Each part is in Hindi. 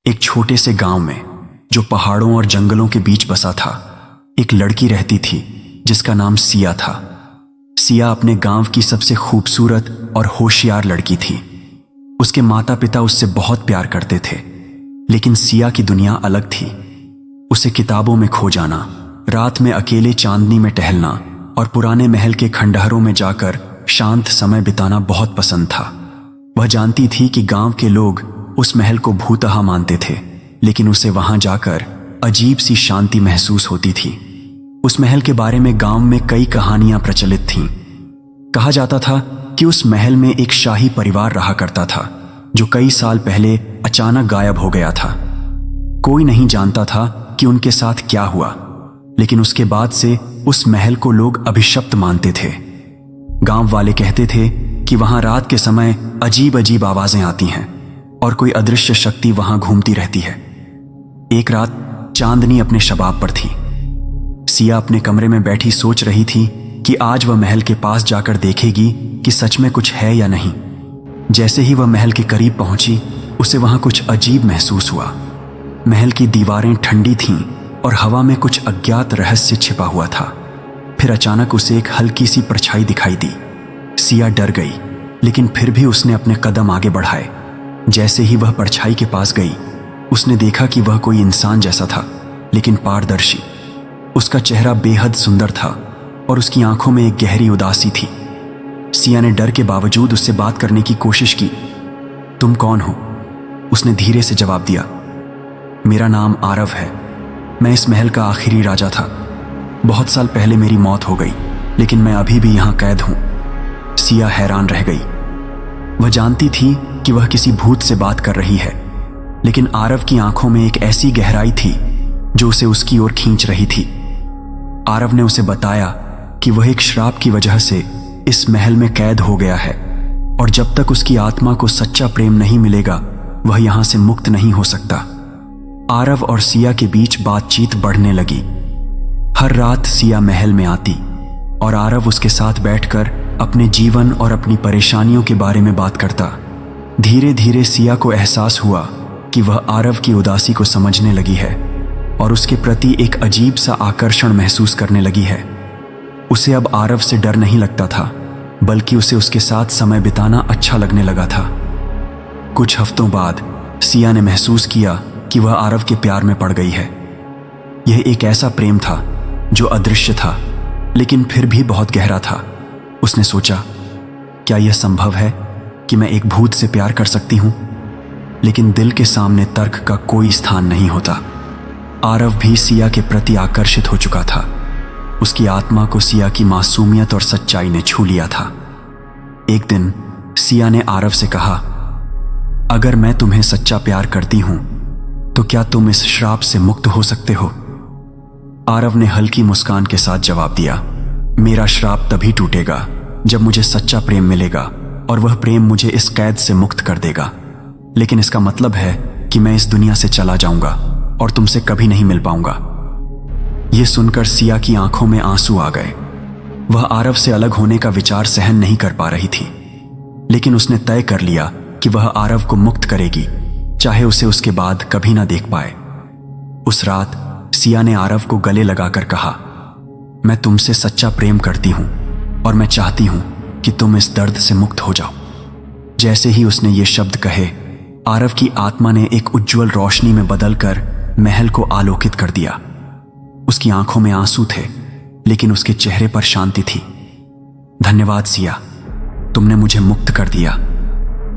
एक छोटे से गांव में, जो पहाड़ों और जंगलों के बीच बसा था, एक लड़की रहती थी जिसका नाम सिया था। सिया अपने गांव की सबसे खूबसूरत और होशियार लड़की थी। उसके माता पिता उससे बहुत प्यार करते थे, लेकिन सिया की दुनिया अलग थी। उसे किताबों में खो जाना, रात में अकेले चांदनी में टहलना और पुराने महल के खंडहरों में जाकर शांत समय बिताना बहुत पसंद था। वह जानती थी कि गांव के लोग उस महल को भूतहा मानते थे, लेकिन उसे वहां जाकर अजीब सी शांति महसूस होती थी। उस महल के बारे में गांव में कई कहानियां प्रचलित थीं। कहा जाता था कि उस महल में एक शाही परिवार रहा करता था, जो कई साल पहले अचानक गायब हो गया था। कोई नहीं जानता था कि उनके साथ क्या हुआ, लेकिन उसके बाद से उस महल को लोग अभिशप्त मानते थे। गांव वाले कहते थे कि वहां रात के समय अजीब अजीब आवाजें आती हैं और कोई अदृश्य शक्ति वहां घूमती रहती है। एक रात चांदनी अपने शबाब पर थी। सिया अपने कमरे में बैठी सोच रही थी कि आज वह महल के पास जाकर देखेगी कि सच में कुछ है या नहीं। जैसे ही वह महल के करीब पहुंची, उसे वहां कुछ अजीब महसूस हुआ। महल की दीवारें ठंडी थीं और हवा में कुछ अज्ञात रहस्य छिपा हुआ था। फिर अचानक उसे एक हल्की सी परछाई दिखाई दी। सिया डर गई, लेकिन फिर भी उसने अपने कदम आगे बढ़ाए। जैसे ही वह परछाई के पास गई, उसने देखा कि वह कोई इंसान जैसा था, लेकिन पारदर्शी। उसका चेहरा बेहद सुंदर था और उसकी आंखों में एक गहरी उदासी थी। सिया ने डर के बावजूद उससे बात करने की कोशिश की। तुम कौन हो? उसने धीरे से जवाब दिया। मेरा नाम आरव है। मैं इस महल का आखिरी राजा था। बहुत साल पहले मेरी मौत हो गई, लेकिन मैं अभी भी यहां कैद हूं। सिया हैरान रह गई। वह जानती थी कि वह किसी भूत से बात कर रही है, लेकिन आरव की आंखों में एक ऐसी गहराई थी जो उसे उसकी ओर खींच रही थी। आरव ने उसे बताया कि वह एक श्राप की वजह से इस महल में कैद हो गया है और जब तक उसकी आत्मा को सच्चा प्रेम नहीं मिलेगा, वह यहां से मुक्त नहीं हो सकता। आरव और सिया के बीच बातचीत बढ़ने लगी। हर रात सिया महल में आती और आरव उसके साथ बैठकर अपने जीवन और अपनी परेशानियों के बारे में बात करता। धीरे धीरे सिया को एहसास हुआ कि वह आरव की उदासी को समझने लगी है और उसके प्रति एक अजीब सा आकर्षण महसूस करने लगी है। उसे अब आरव से डर नहीं लगता था, बल्कि उसे उसके साथ समय बिताना अच्छा लगने लगा था। कुछ हफ्तों बाद सिया ने महसूस किया कि वह आरव के प्यार में पड़ गई है। यह एक ऐसा प्रेम था जो अदृश्य था, लेकिन फिर भी बहुत गहरा था। उसने सोचा, क्या यह संभव है कि मैं एक भूत से प्यार कर सकती हूं? लेकिन दिल के सामने तर्क का कोई स्थान नहीं होता। आरव भी सिया के प्रति आकर्षित हो चुका था। उसकी आत्मा को सिया की मासूमियत और सच्चाई ने छू लिया था। एक दिन सिया ने आरव से कहा, अगर मैं तुम्हें सच्चा प्यार करती हूं, तो क्या तुम इस श्राप से मुक्त हो सकते हो? आरव ने हल्की मुस्कान के साथ जवाब दिया, मेरा श्राप तभी टूटेगा जब मुझे सच्चा प्रेम मिलेगा और वह प्रेम मुझे इस कैद से मुक्त कर देगा। लेकिन इसका मतलब है कि मैं इस दुनिया से चला जाऊंगा और तुमसे कभी नहीं मिल पाऊंगा। यह सुनकर सिया की आंखों में आंसू आ गए। वह आरव से अलग होने का विचार सहन नहीं कर पा रही थी, लेकिन उसने तय कर लिया कि वह आरव को मुक्त करेगी, चाहे उसे उसके बाद कभी ना देख पाए। उस रात सिया ने आरव को गले लगाकर कहा, मैं तुमसे सच्चा प्रेम करती हूं और मैं चाहती हूं कि तुम इस दर्द से मुक्त हो जाओ। जैसे ही उसने ये शब्द कहे, आरव की आत्मा ने एक उज्जवल रोशनी में बदलकर महल को आलोकित कर दिया। उसकी आंखों में आंसू थे, लेकिन उसके चेहरे पर शांति थी। धन्यवाद सिया, तुमने मुझे मुक्त कर दिया।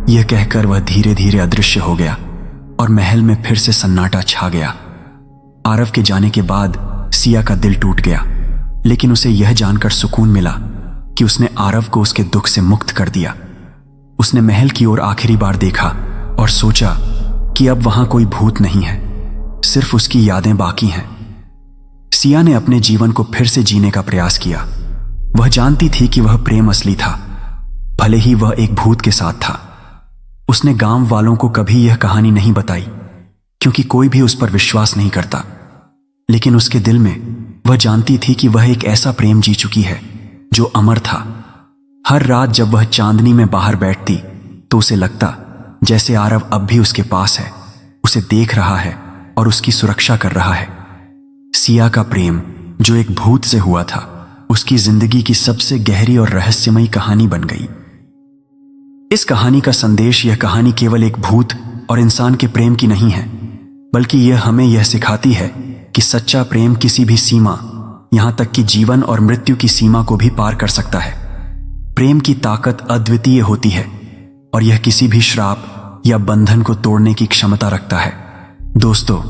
यह कहकर वह धीरे धीरे अदृश्य हो गया और महल में फिर से सन्नाटा छा गया। आरव के जाने के बाद सिया का दिल टूट गया, लेकिन उसे यह जानकर सुकून मिला कि उसने आरव को उसके दुख से मुक्त कर दिया। उसने महल की ओर आखिरी बार देखा और सोचा कि अब वहां कोई भूत नहीं है, सिर्फ उसकी यादें बाकी हैं। सिया ने अपने जीवन को फिर से जीने का प्रयास किया। वह जानती थी कि वह प्रेम असली था, भले ही वह एक भूत के साथ था। उसने गांव वालों को कभी यह कहानी नहीं बताई, क्योंकि कोई भी उस पर विश्वास नहीं करता। लेकिन उसके दिल में वह जानती थी कि वह एक ऐसा प्रेम जी चुकी है जो अमर था। हर रात जब वह चांदनी में बाहर बैठती, तो उसे लगता जैसे आरव अब भी उसके पास है, उसे देख रहा है और उसकी सुरक्षा कर रहा है। सिया का प्रेम, जो एक भूत से हुआ था, उसकी जिंदगी की सबसे गहरी और रहस्यमयी कहानी बन गई। इस कहानी का संदेश, यह कहानी केवल एक भूत और इंसान के प्रेम की नहीं है, बल्कि यह हमें यह सिखाती है कि सच्चा प्रेम किसी भी सीमा, यहां तक कि जीवन और मृत्यु की सीमा को भी पार कर सकता है। प्रेम की ताकत अद्वितीय होती है और यह किसी भी श्राप या बंधन को तोड़ने की क्षमता रखता है। दोस्तों,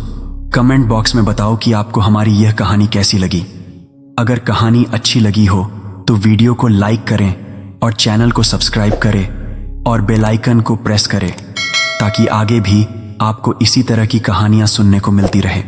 कमेंट बॉक्स में बताओ कि आपको हमारी यह कहानी कैसी लगी। अगर कहानी अच्छी लगी हो तो वीडियो को लाइक करें और चैनल को सब्सक्राइब करें और बेल आइकन को प्रेस करें ताकि आगे भी आपको इसी तरह की कहानियां सुनने को मिलती रहे।